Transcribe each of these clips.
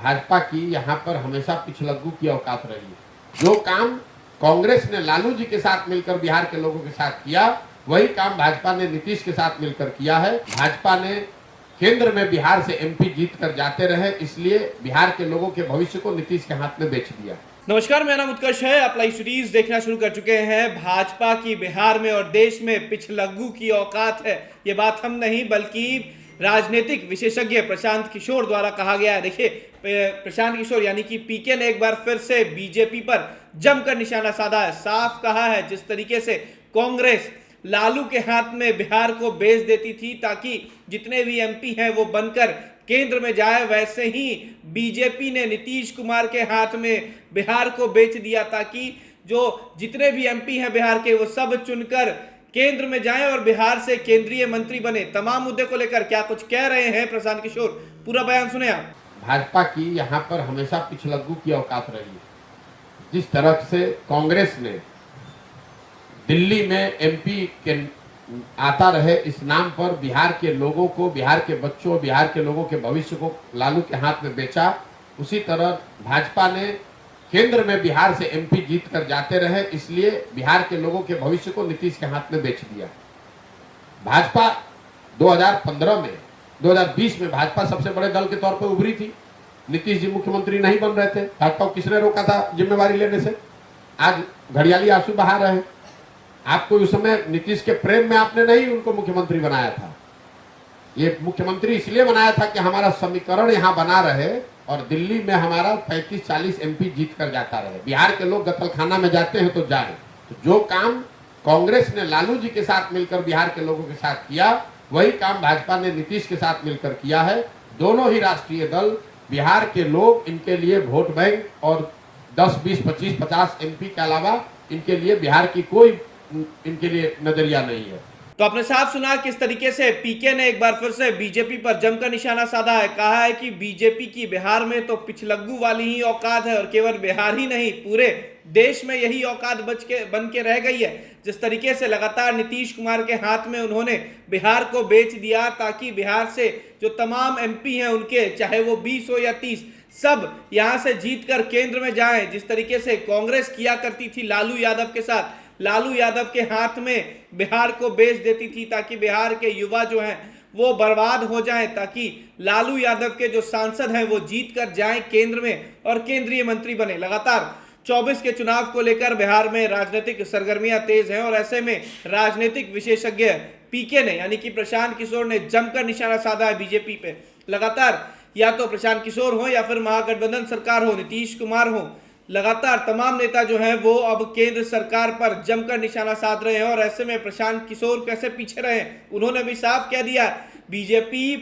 भाजपा की यहाँ पर हमेशा पिछलग्गू की औकात रही है। जो काम कांग्रेस ने लालू जी के साथ मिलकर बिहार के लोगों के साथ किया, वही काम भाजपा ने नीतीश के साथ मिलकर किया है। भाजपा ने केंद्र में बिहार से एमपी जीत कर जाते रहे, इसलिए बिहार के लोगों के भविष्य को नीतीश के हाथ में बेच दिया। नमस्कार, मेरा नाम उत्कर्ष है। आप लाइव सीरीज देखना शुरू कर चुके हैं। भाजपा की बिहार में और देश में पिछलग्गू की औकात है, ये बात हम नहीं बल्कि राजनीतिक विशेषज्ञ प्रशांत किशोर द्वारा कहा गया है। देखिए, प्रशांत किशोर यानी कि पीके ने एक बार फिर से बीजेपी पर जमकर निशाना साधा है। साफ कहा है, जिस तरीके से कांग्रेस लालू के हाथ में बिहार को बेच देती थी ताकि जितने भी एमपी हैं वो बनकर केंद्र में जाए, वैसे ही बीजेपी ने नीतीश कुमार के हाथ में बिहार को बेच दिया ताकि जो जितने भी एमपी हैं बिहार के वो सब चुनकर केंद्र में जाएं और बिहार से केंद्रीय मंत्री बने। तमाम मुद्दे को लेकर क्या कुछ कह रहे हैं प्रशांत किशोर, पूरा बयान सुने आप। भाजपा की यहाँ पर हमेशा पिछलग्गू की औकात रही है। जिस तरह से कांग्रेस ने दिल्ली में एमपी के आता रहे इस नाम पर बिहार के लोगों को, बिहार के बच्चों, बिहार के लोगों के भविष्य को लालू के हाथ में बेचा, उसी तरह भाजपा ने केंद्र में बिहार से एमपी जीत कर जाते रहे, इसलिए बिहार के लोगों के भविष्य को नीतीश के हाथ में बेच दिया। भाजपा 2015 में 2020 में भाजपा सबसे बड़े दल के तौर पर उभरी थी। नीतीश जी मुख्यमंत्री नहीं बन रहे थे, भाजपा को किसने रोका था जिम्मेवारी लेने से? आज घड़ियाली आंसू बहा रहे हैं। आपको उस समय नीतीश के प्रेम में आपने नहीं उनको मुख्यमंत्री बनाया था। ये मुख्यमंत्री इसलिए बनाया था कि हमारा समीकरण यहाँ बना रहे और दिल्ली में हमारा 35-40 एमपी जीत कर जाता रहे। बिहार के लोग गतलखाना में जाते हैं तो जाए। तो जो काम कांग्रेस ने लालू जी के साथ मिलकर बिहार के लोगों के साथ किया, वही काम भाजपा ने नीतीश के साथ मिलकर किया है। दोनों ही राष्ट्रीय दल, बिहार के लोग इनके लिए वोट बैंक और 10, 20, 25, 50 एमपी के अलावा इनके लिए बिहार की कोई इनके लिए नजरिया नहीं है। तो आपने साफ सुना किस तरीके से पीके ने एक बार फिर से बीजेपी पर जमकर निशाना साधा है। कहा है कि बीजेपी की बिहार में तो पिछलग्गू वाली ही औकात है और केवल बिहार ही नहीं, पूरे देश में यही औकात बन के रह गई है। जिस तरीके से लगातार नीतीश कुमार के हाथ में उन्होंने बिहार को बेच दिया ताकि बिहार से जो तमाम एमपी हैं उनके, चाहे वो 20 हो या 30, सब यहां से जीत कर केंद्र में जाएं। जिस तरीके से कांग्रेस किया करती थी लालू यादव के साथ, लालू यादव के हाथ में बिहार को बेच देती थी ताकि बिहार के युवा जो हैं वो बर्बाद हो जाएं, ताकि लालू यादव के जो सांसद हैं वो जीत कर जाएं केंद्र में और केंद्रीय मंत्री बने। लगातार 24 के चुनाव को लेकर बिहार में राजनीतिक सरगर्मियां तेज हैं और ऐसे में राजनीतिक विशेषज्ञ पीके ने यानी कि प्रशांत किशोर ने जमकर निशाना साधा है बीजेपी पे। लगातार या तो प्रशांत किशोर हो या फिर महागठबंधन सरकार हो, नीतीश कुमार हो, लगातार तमाम नेता जो हैं वो अब केंद्र सरकार पर जमकर निशाना साध रहे हैं और ऐसे में प्रशांत किशोर कैसे पीछे रहे। उन्होंने भी साफ कह दिया, बीजेपी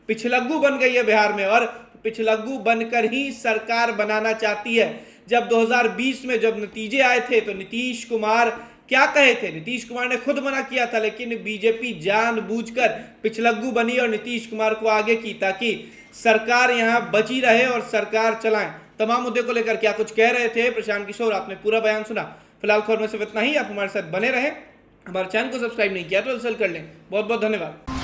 पिछलग्गू बन गई है बिहार में और पिछलग्गू बनकर ही सरकार बनाना चाहती है। जब 2020 में जब नतीजे आए थे तो नीतीश कुमार क्या कहे थे? नीतीश कुमार ने खुद मना किया था, लेकिन बीजेपी जानबूझकर पिछलग्गू बनी और नीतीश कुमार को आगे की ताकि सरकार यहां बची रहे और सरकार चलाएं। तमाम मुद्दे को लेकर क्या कुछ कह रहे थे प्रशांत किशोर, आपने पूरा बयान सुना। फिलहाल खबर में सिर्फ इतना ही। आप हमारे साथ बने रहें। हमारे चैनल को सब्सक्राइब नहीं किया तो कर लें। बहुत बहुत धन्यवाद।